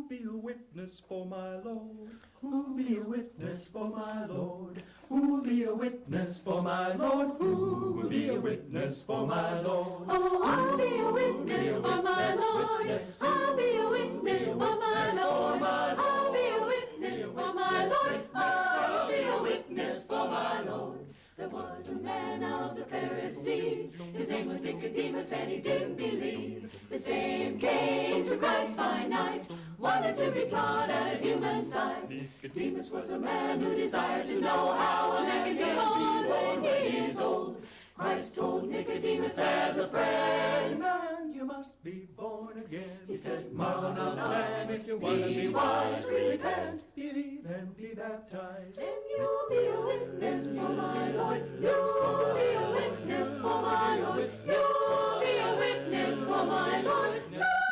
be a witness for my Lord? Who'll be a witness for my Lord? Who'll be a witness for my Lord? Who will be a witness for my Lord? Oh, I'll be a witness for my Lord. I'll be a witness for my Lord. I'll be a witness for my Lord. I'll be a witness for my Lord. There was a man of the Pharisees. His name was Nicodemus, and he didn't believe. The same came to Christ by night, wanted to be taught at a human sight. Nicodemus was a man who desired to know how a man can be born when he is old. Christ told Nicodemus as a friend, "Man, you must be born again." He said, "Man, if you want to be wise, repent, believe, and be baptized. Then you'll be a witness for my Lord. You'll be a witness for my Lord. You'll be a witness for my Lord.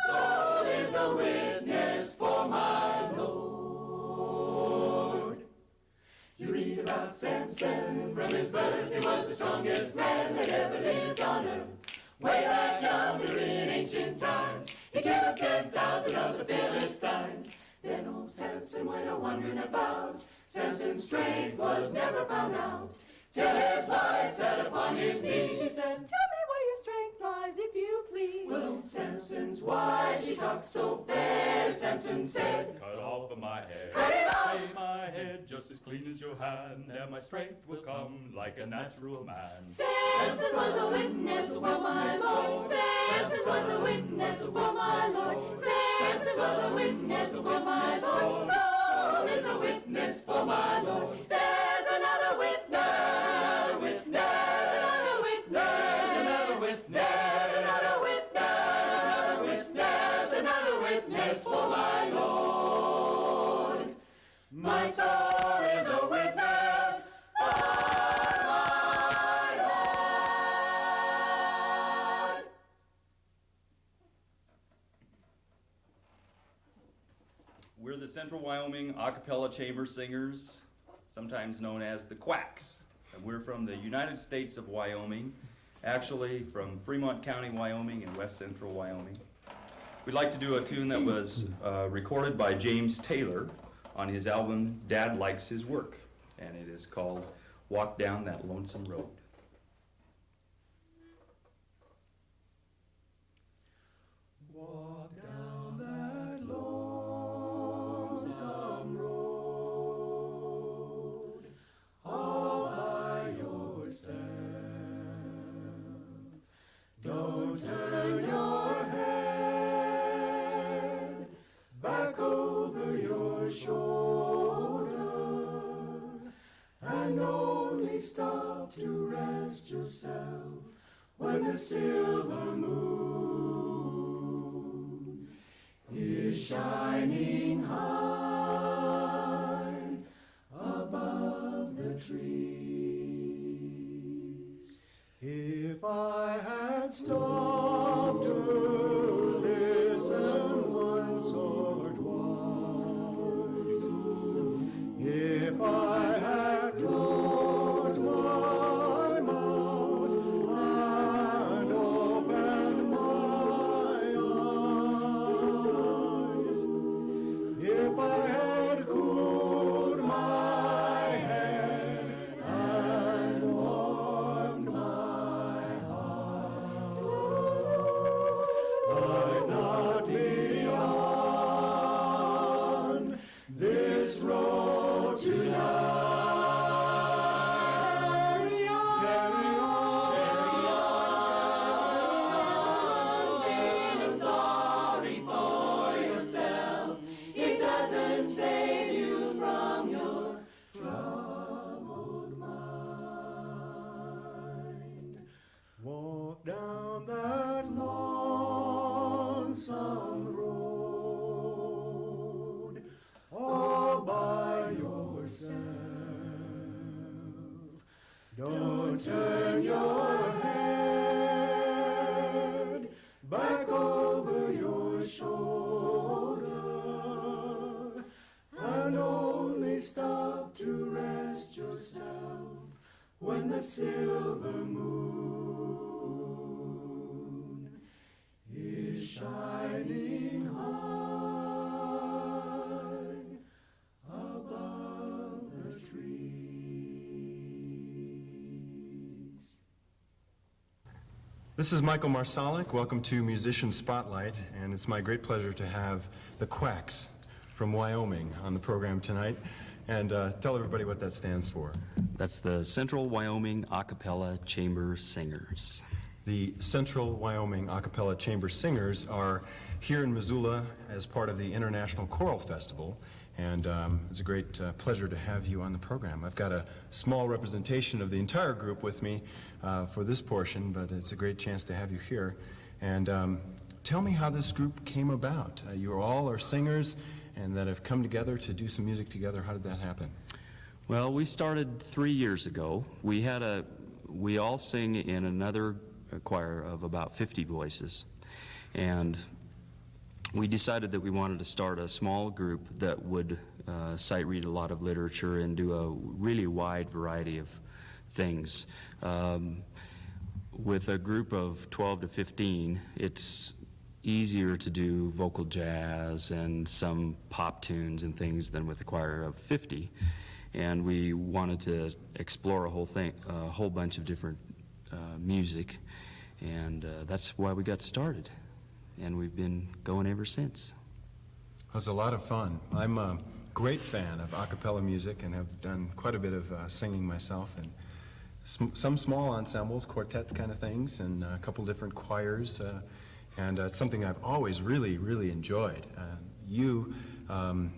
Saul is a witness for my Lord." You read about Samson. From his birth he was the strongest man that ever lived on earth. Way back yonder in ancient times, he killed 10,000 of the Philistines. Then old Samson went a-wandering about. Samson's strength was never found out, till his wife sat upon his knee. She said, "Tell me where your strength lies, if you please." Well, old Samson's wife, she talked so fair. Samson said, "Cut off my hair, "Cut it off!" Make my head just as clean as your hand, and my strength will come like a natural man." Samson was a witness for my Lord. Samson was a witness for my Lord. Samson was a witness for my Lord. Saul is a witness for my Lord. There's another witness. There's another witness. There's another witness. There's another witness. There's another witness for my Lord. My soul is a witness for my Lord. We're the Central Wyoming a cappella chamber singers, sometimes known as the CWACS. And we're from the United States of Wyoming, actually from Fremont County, Wyoming and West Central Wyoming. We'd like to do a tune that was recorded by James Taylor on his album Dad Likes His Work, and it is called Walk Down That Lonesome Road. Walk down that lonesome road all by yourself. Don't turn your head back over your shoulder, and only stop to rest yourself when the silver moon is shining high above the trees. If I had stopped to listen once or twice, if I had closed my mouth and opened my eyes, if I had cooled my head and warmed my heart, I'd not be on this road tonight. Carry on, carry on, feel sorry for yourself. It doesn't save you from your troubled mind. Walk down that lonesome road all by yourself. Don't turn your head back over your shoulder, and only stop to rest yourself when the silver moon is shining high This is Michael Marsalik. Welcome to Musician Spotlight, and it's my great pleasure to have the CWACS from Wyoming on the program tonight. And tell everybody what that stands for. That's the Central Wyoming A Cappella Chamber Singers. The Central Wyoming A Cappella Chamber Singers are here in Missoula as part of the International Choral Festival, and it's a great pleasure to have you on the program. I've got a small representation of the entire group with me for this portion, but it's a great chance to have you here. And tell me how this group came about. You all are singers and that have come together to do some music together. How did that happen? Well, we started 3 years ago. We all sing in another choir of about 50 voices, and we decided that we wanted to start a small group that would sight read a lot of literature and do a really wide variety of things. With a group of 12 to 15, it's easier to do vocal jazz and some pop tunes and things than with a choir of 50. And we wanted to explore a whole bunch of different music, and that's why we got started. And we've been going ever since. It was a lot of fun. I'm a great fan of a cappella music and have done quite a bit of singing myself, and some small ensembles, quartets kind of things, and a couple different choirs, and it's something I've always really, really enjoyed. You,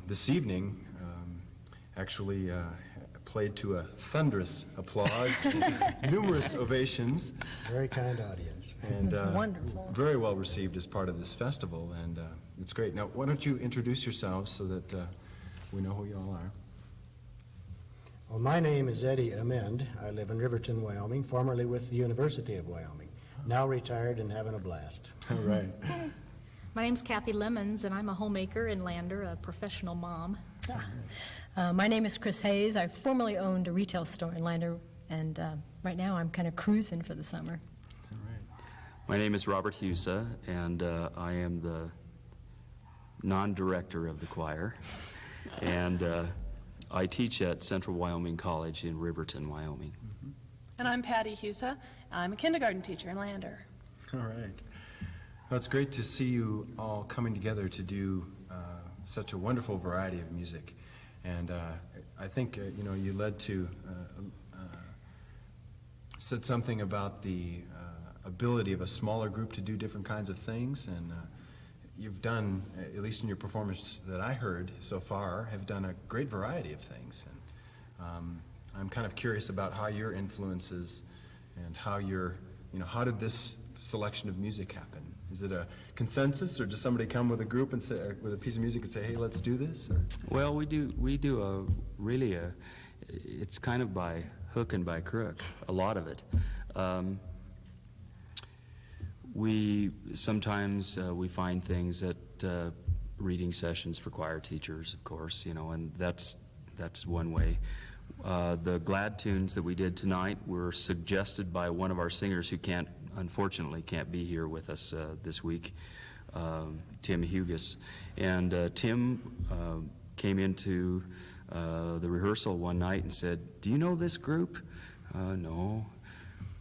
this evening, actually played to a thunderous applause, numerous ovations. Very kind audience. And Wonderful. very well received as part of this festival, and it's great. Now, why don't you introduce yourselves so that we know who you all are? Well, my name is Eddie Amend. I live in Riverton, Wyoming, formerly with the University of Wyoming. Now retired and having a blast. All right. My name's Kathy Lemons, and I'm a homemaker in Lander, a professional mom. My name is Chris Hayes. I formerly owned a retail store in Lander, and right now I'm kind of cruising for the summer. All right. My name is Robert Husa, and I am the non-director of the choir, and I teach at Central Wyoming College in Riverton, Wyoming. And I'm Patty Husa. I'm a kindergarten teacher in Lander. All right. Well, it's great to see you all coming together to do such a wonderful variety of music. And I think, you led to, said something about the ability of a smaller group to do different kinds of things. And you've done, at least in your performance that I heard so far, have done a great variety of things. And I'm kind of curious about how your influences and how how did this selection of music happen? Is it a consensus, or does somebody come with a group and say, with a piece of music and say, hey, let's do this? Or? Well, we do it's kind of by hook and by crook, a lot of it. We sometimes we find things at reading sessions for choir teachers, of course, and that's one way. The glad tunes that we did tonight were suggested by one of our singers who unfortunately can't be here with us this week, Tim Hugas. And Tim came into the rehearsal one night and said, "Do you know this group?" "No."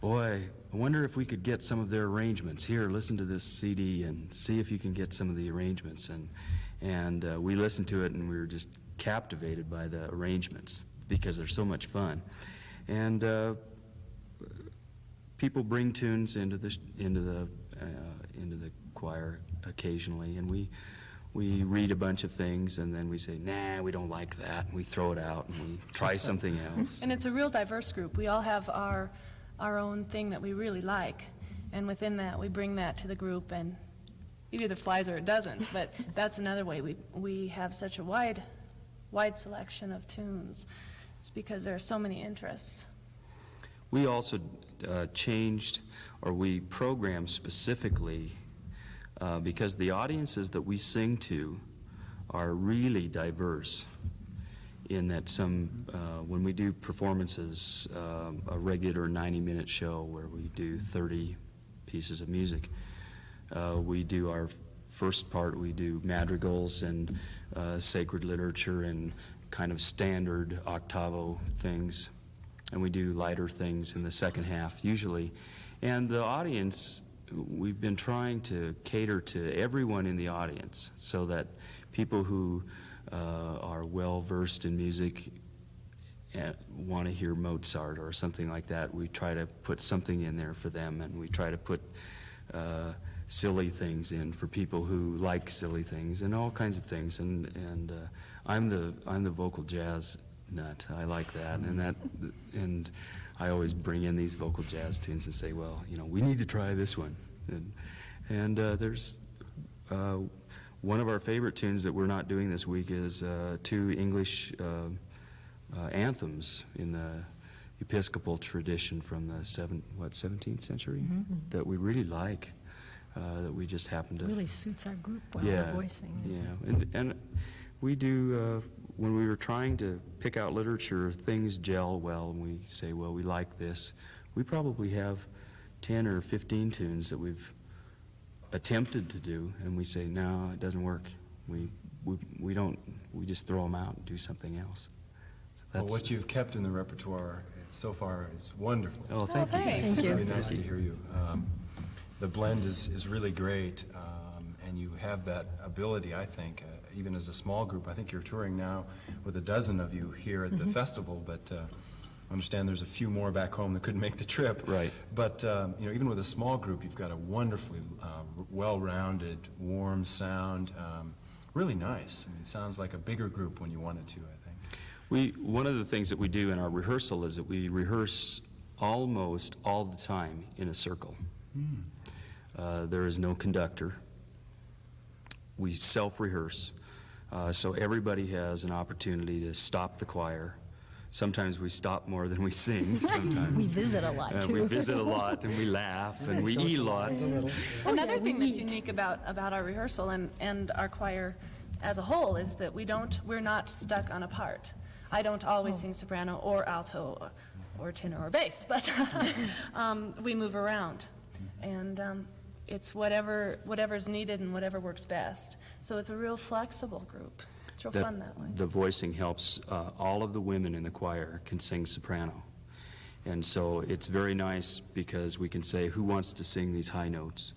"Boy, I wonder if we could get some of their arrangements. Here, listen to this CD and see if you can get some of the arrangements." And we listened to it, and we were just captivated by the arrangements because they're so much fun. And people bring tunes into the choir occasionally, and we read a bunch of things, and then we say, "Nah, we don't like that," and we throw it out and we try something else. And it's a real diverse group. We all have our own thing that we really like, and within that we bring that to the group, and it either flies or it doesn't. But that's another way we have such a wide selection of tunes. It's because there are so many interests. We also changed, or we programmed specifically because the audiences that we sing to are really diverse, in that when we do performances, a regular 90-minute show where we do 30 pieces of music, we do our first part, we do madrigals and sacred literature and kind of standard octavo things, and we do lighter things in the second half usually. And the audience we've been trying to cater to everyone in the audience so that people who are well versed in music and want to hear Mozart or something like that, we try to put something in there for them, and we try to put silly things in for people who like silly things and all kinds of things. And I'm the vocal jazz nut. I like that, and I always bring in these vocal jazz tunes and say, well, you know, we need to try this one. And there's one of our favorite tunes that we're not doing this week is 2 English anthems in the Episcopal tradition from the 17th century that we really like, that we just happen to... Really suits our group while we're voicing. Yeah, and we do, when we were trying to pick out literature, things gel well, and we say, well, we like this. We probably have 10 or 15 tunes that we've attempted to do, and we say, no, it doesn't work. We don't, we just throw them out and do something else. Well, what you've kept in the repertoire so far is wonderful. Oh, thank you. thanks. It's really nice to hear you. The blend is really great, and you have that ability, I think, even as a small group. I think you're touring now with a dozen of you here at the festival, but I understand there's a few more back home that couldn't make the trip. Right. But you know, even with a small group, you've got a wonderfully well-rounded, warm sound. Really nice. I mean, it sounds like a bigger group when you wanted to, I think. One of the things that we do in our rehearsal is that we rehearse almost all the time in a circle. There is no conductor. We self-rehearse, so everybody has an opportunity to stop the choir. Sometimes we stop more than we sing. Sometimes We visit a lot, too. we visit a lot, and we laugh, and we eat lots. Another thing that's unique about our rehearsal and our choir as a whole is that we're not stuck on a part. I don't always sing soprano or alto or tenor or bass, but we move around, and it's whatever's needed and whatever works best. So it's a real flexible group. It's real fun that way. The voicing helps. All of the women in the choir can sing soprano, and so it's very nice because we can say, who wants to sing these high notes?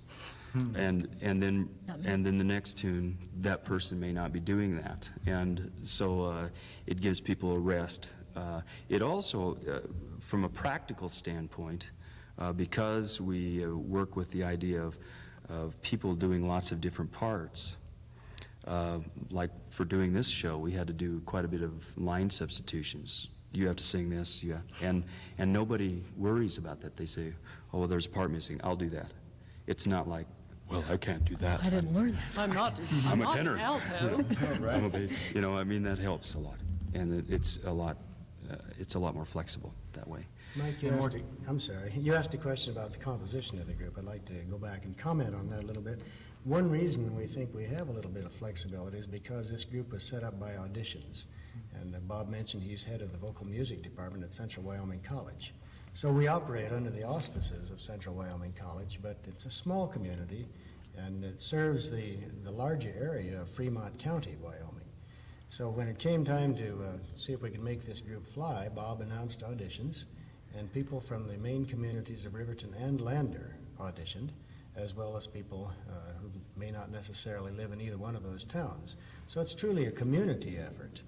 And then the next tune, that person may not be doing that, and so it gives people a rest. It also, from a practical standpoint, because we work with the idea of people doing lots of different parts. Like for doing this show, we had to do quite a bit of line substitutions. You have to sing this, and nobody worries about that. They say, oh, well, there's a part missing, I'll do that. It's not like, well, I can't do that. I didn't learn that. I'm a tenor. Alto. I'm a bass. You know, I mean, that helps a lot, and it's a lot more flexible that way. Mike, you asked a question about the composition of the group. I'd like to go back and comment on that a little bit. One reason we think we have a little bit of flexibility is because this group was set up by auditions. And Bob mentioned he's head of the vocal music department at Central Wyoming College. So we operate under the auspices of Central Wyoming College, but it's a small community, and it serves the larger area of Fremont County, Wyoming. So when it came time to see if we could make this group fly, Bob announced auditions, and people from the main communities of Riverton and Lander auditioned, as well as people who may not necessarily live in either one of those towns. So it's truly a community effort.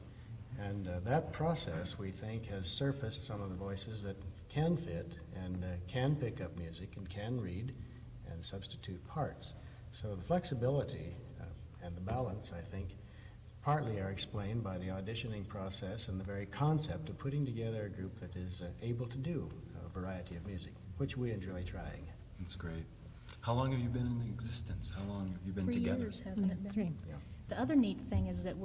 And that process, we think, has surfaced some of the voices that can fit and can pick up music and can read and substitute parts. So the flexibility and the balance, I think, partly are explained by the auditioning process and the very concept of putting together a group that is able to do a variety of music, which we enjoy trying. That's great. How long have you been in existence? How long have you been 3 together? years, hasn't it been? 3. Yeah. The other neat thing is that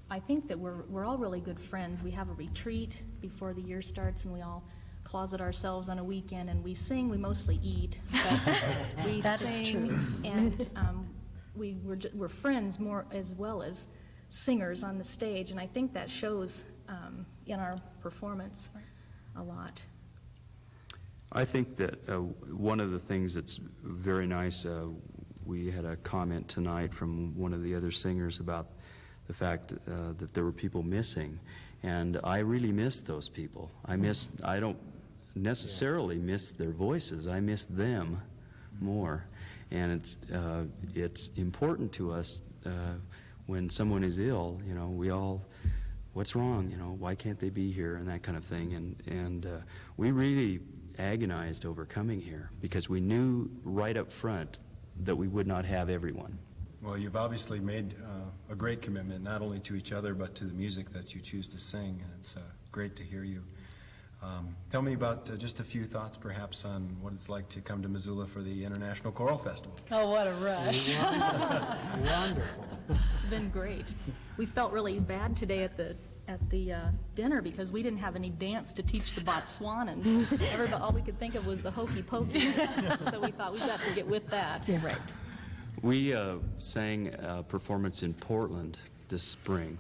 I think that we're all really good friends. We have a retreat before the year starts, and we all closet ourselves on a weekend, and we sing. We mostly eat, but we That sing, is true. and we're friends more as well as singers on the stage, and I think that shows in our performance a lot. I think that one of the things that's very nice, we had a comment tonight from one of the other singers about the fact that there were people missing, and I really miss those people. I don't necessarily miss their voices. I miss them more. And it's important to us when someone is ill, you know, we all, what's wrong, you know, why can't they be here, and that kind of thing. And we really agonized over coming here because we knew right up front that we would not have everyone. Well, you've obviously made a great commitment, not only to each other, but to the music that you choose to sing, and it's great to hear you. Tell me about just a few thoughts, perhaps, on what it's like to come to Missoula for the International Choral Festival. Oh, what a rush. Wonderful. It's been great. We felt really bad today at the dinner because we didn't have any dance to teach the Botswanans. Everybody, all we could think of was the hokey pokey. So we thought we've got to get with that. Yeah, right. We sang a performance in Portland this spring,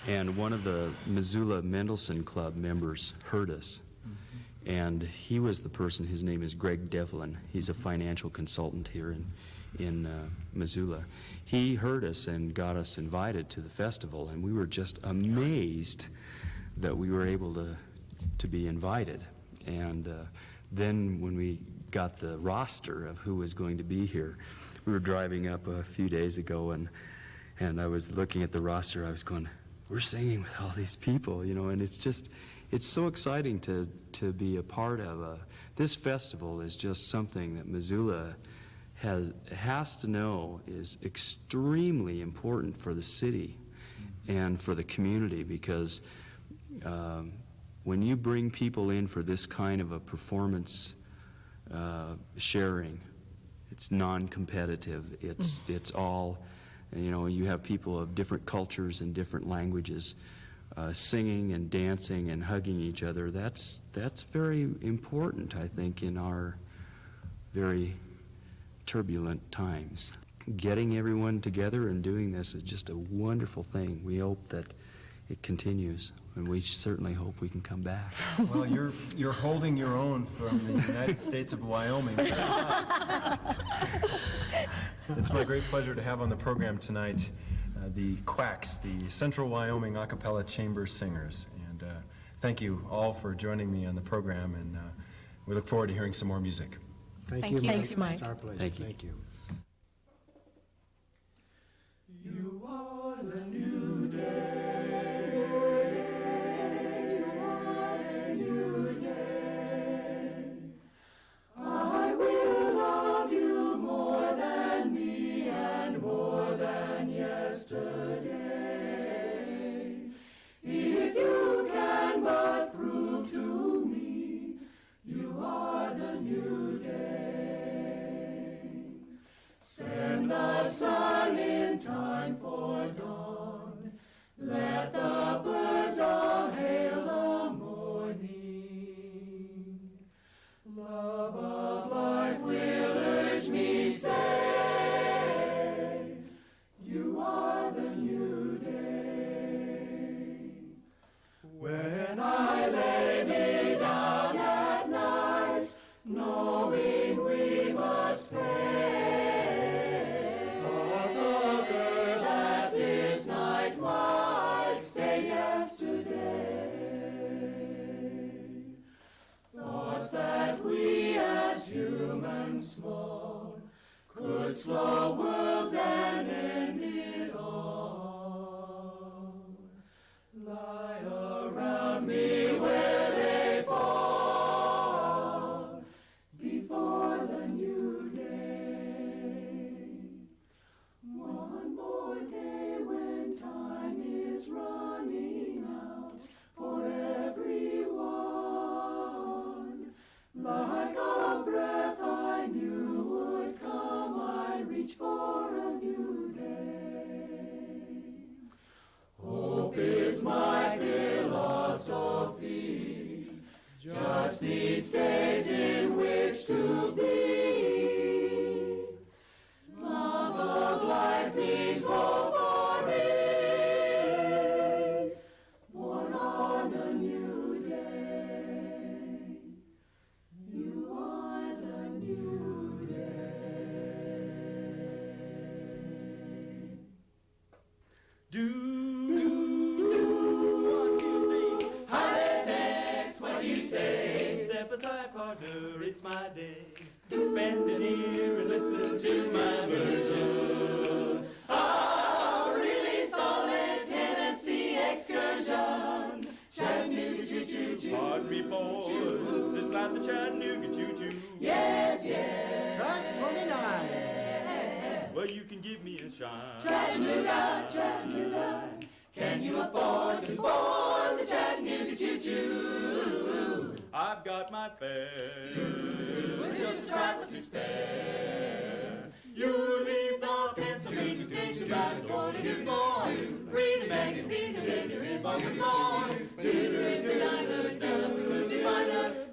and one of the Missoula Mendelssohn Club members heard us. And he was the person, his name is Greg Devlin. He's a financial consultant here in Missoula. He heard us and got us invited to the festival, and we were just amazed that we were able to be invited. And then when we got the roster of who was going to be here, we were driving up a few days ago, and I was looking at the roster. I was going, we're singing with all these people, you know, and it's so exciting to be a part of. This festival is just something that Missoula has to know is extremely important for the city and for the community, because when you bring people in for this kind of a performance sharing, it's non-competitive. It's all, you know, you have people of different cultures and different languages singing and dancing and hugging each other. That's very important, I think, in our very turbulent times. Getting everyone together and doing this is just a wonderful thing. We hope that it continues, and we certainly hope we can come back. Well, you're holding your own from the United States of Wyoming. It's my great pleasure to have on the program tonight the CWACS, the Central Wyoming A Cappella Chamber Singers. And thank you all for joining me on the program, and we look forward to hearing some more music. Thank Thank you, you. Mike. Thanks, Mike. It's our pleasure. Thank you. Thank you. You are the new day. I will love you more than me and more than yesterday. If you can but prove to me you are the new day. Send the sun in time for dawn. Let the birds all hail the morning. Love of life will urge me, say, you are the new day. When I lay me down at night, knowing we must pay, thoughts of her that this night might stay yesterday. Thoughts that we as humans small could slow worlds and end it all. Lie around me where they fall before the new day. One more day when time is running out for everyone. Like a breath I knew would come, I reach for a new day. Hope is my philosophy, just needs days in which to be. Love of life means hope for me, born on a new day. You are the new day. Do, 1, 2, 3, high text, what do you say? Step aside, partner, it's my day. Bend an ear and listen to my version. A really solid Tennessee excursion. Chattanooga choo-choo-choo. Pardon me, boys, is that the Chattanooga choo-choo? Yes, yes. Track 29. Well, you can give me a shine. Chattanooga, Chattanooga. Can you afford to board the Chattanooga choo-choo? I've got my fare. With just a trifle to spare. You leave the Pennsylvania station by the door to do more. Read a magazine and then you're in Baltimore.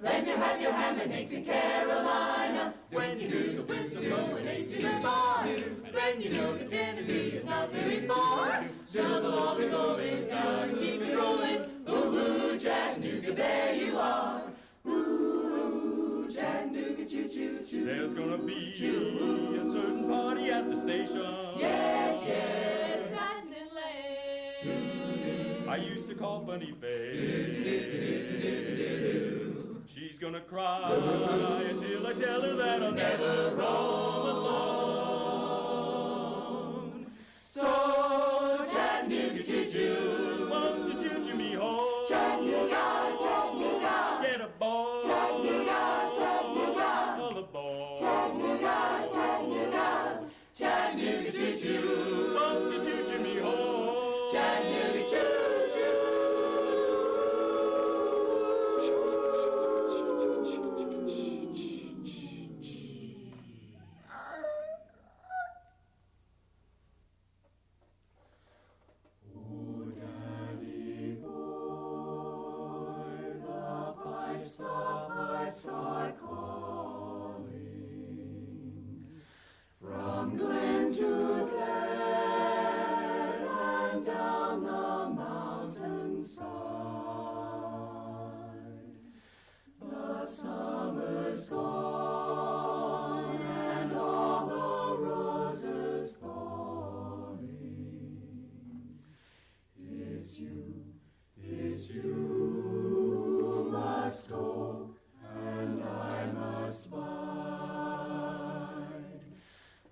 Then you have your ham and eggs in Carolina. When you do the whistle blowing 8 to the bar, then you know that Tennessee is not very far. Shovel all the going down, keep it rolling. Ooh, Chattanooga, there you are. Ooh, Chattanooga, choo-choo-choo. There's gonna be a certain party at the station. Yes, yes. Satin and lace. I used to call Funny Face. She's gonna cry until I tell her that I'll never roam alone. So, Chattanooga, choo-choo. Won't you choo-choo me home? Chattanooga, Chattanooga. Get a ball. Chattanooga, Chattanooga. All the ball. Chattanooga, Chattanooga. Chattanooga, choo-choo. Won't you choo-choo me home? Chattanooga, choo-choo. The pipes are calling from glen to glen and down the mountainside. The summer's gone and all the roses falling. It's you must go, and I must bide.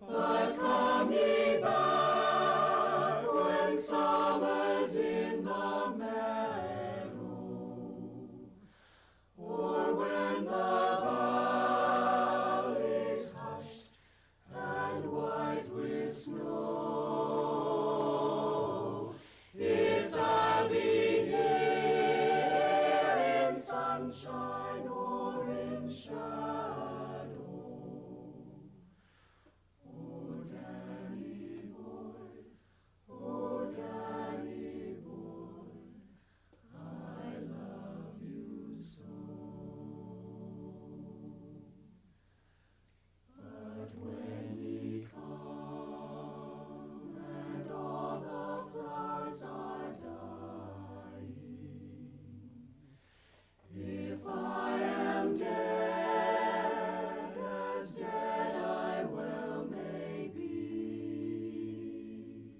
But come ye back when summer's in the meadow, or when the valley's hushed and white with snow. It's I'll be here in sunshine or in shadow. Oh, Danny boy, oh, Danny boy, I love you so. But when ye come and all the flowers are dying, if I am dead, as dead I well may be,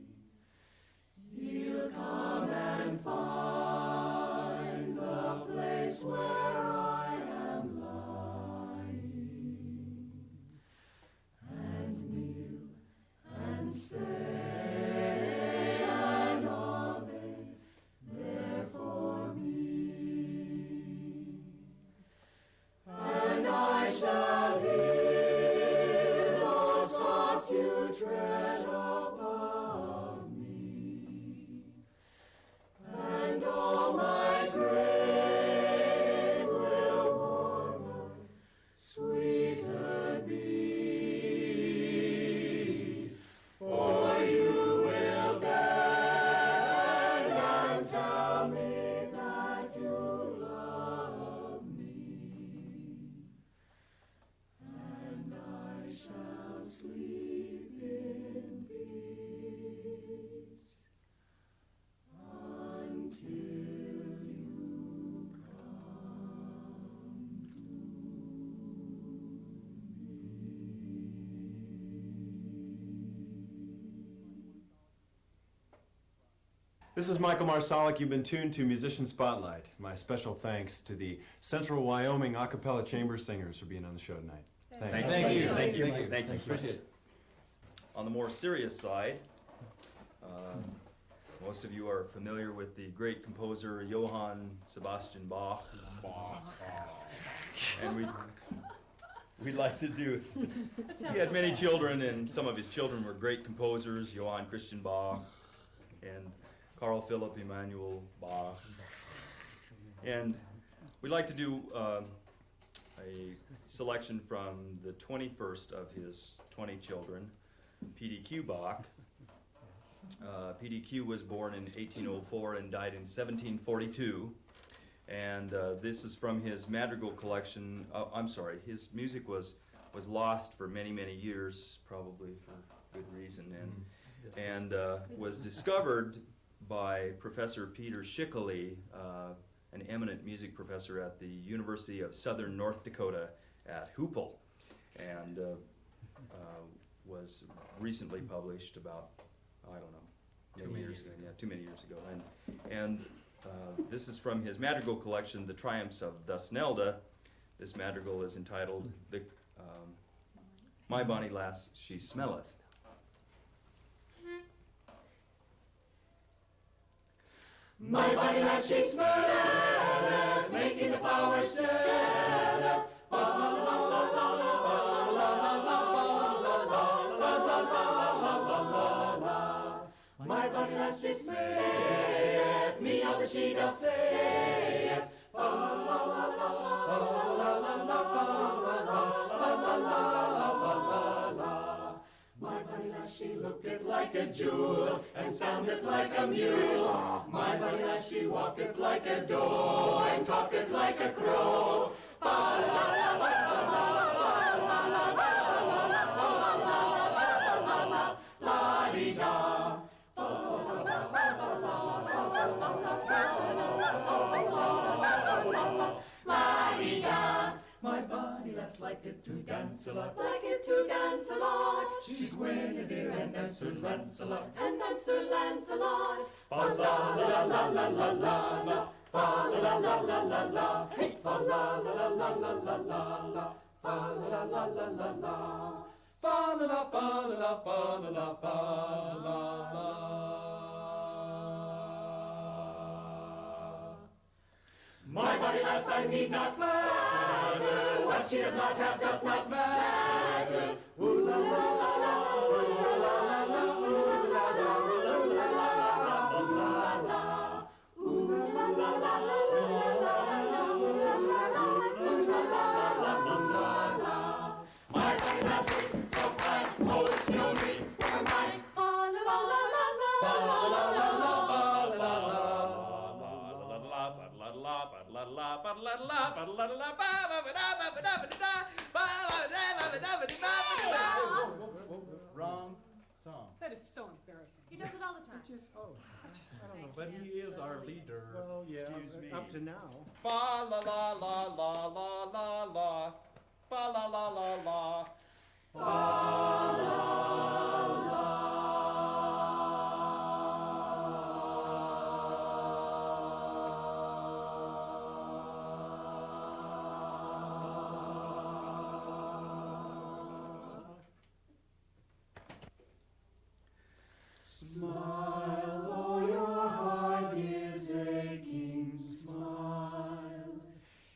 you'll come and find the place where I am lying, and kneel and say an Ave there for me. And I shall hear the soft dew tread above me, and all my grave will warmer, sweeter be. For you will beg and tell me that you love me, and I shall sleep in peace until you come to This is Michael Marsalik. You've been tuned to Musician Spotlight. My special thanks to the Central Wyoming A Cappella Chamber Singers for being on the show tonight. Thank you. Thank you. Thank you. Appreciate it. On the more serious side, most of you are familiar with the great composer Johann Sebastian Bach. And we'd like to do, he had many children, and some of his children were great composers, Johann Christian Bach and Carl Philipp Emanuel Bach. And we'd like to do a selection from the 21st of his 20 children, PDQ Bach. PDQ was born in 1804 and died in 1742. And this is from his madrigal collection. I'm sorry, his music was lost for many, many years, probably for good reason, and was discovered by Professor Peter Schickley, an eminent music professor at the University of Southern North Dakota at Hoople, and was recently published about, I don't know, many years ago. Yeah, too many years ago. And this is from his madrigal collection, The Triumphs of Thusnelda. This madrigal is entitled My Bonny Lass She Smelleth. My bonny lass she smelleth, making the flowers telleth. My bonny lass she saith, me all that she doth saith. My bonny lass she looketh like a jewel, and soundeth like a mule. My bonny lass she walketh like a doe, and talketh like a crow. La-dee-da. La-dee-da. My bonny lass liketh to dance a lot, Liketh to dance a lot, she's Guinevere and I'm Sir Lancelot. and I'm Sir Lancelot. Fa-la-la-la-la-la-la-la, fa-la-la-la-la-la-la, hey, fa-la-la-la-la-la-la-la, fa-la-la-la-la-la-la, fa-la-la, fa-la-la, fa-la-la, fa-la-la. My bonny lass I need not flatter, what she doth not have doth not matter. Ooh la la la la, ooh la la la la, ooh la la, ooh la la, ooh la la, ooh la la la la, ooh la la la, ooh la la la, ooh la la la, ooh la la. My bonny lass is so fine, oh she only were mine. Fa-la-la-la-la-la. Wrong song. That is so embarrassing. He does it all the time. I don't know, but he is our leader. Well, yeah, Excuse me. up to now. Fa la la la la la la la. Fa la la la la. Smile, though your heart is aching, smile,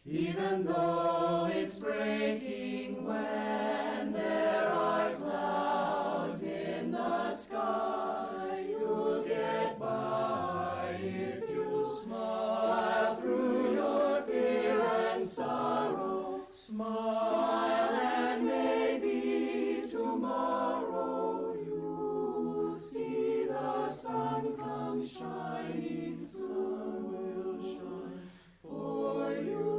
even though it's breaking when there are clouds in the sky. You'll get by if you smile through your fear and sorrow. Smile and maybe tomorrow you'll see the sun come shining. Sun will shine for you.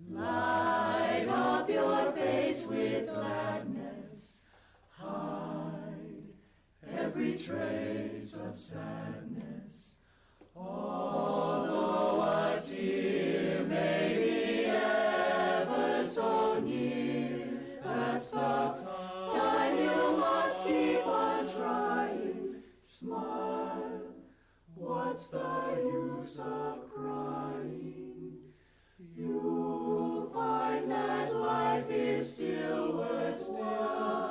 Light up your face with gladness. Hide every trace of sadness. Although a tear may be ever so near, that's the time you must keep on trying. Smile, what's the use of crying? you'll find that life is still worthwhile.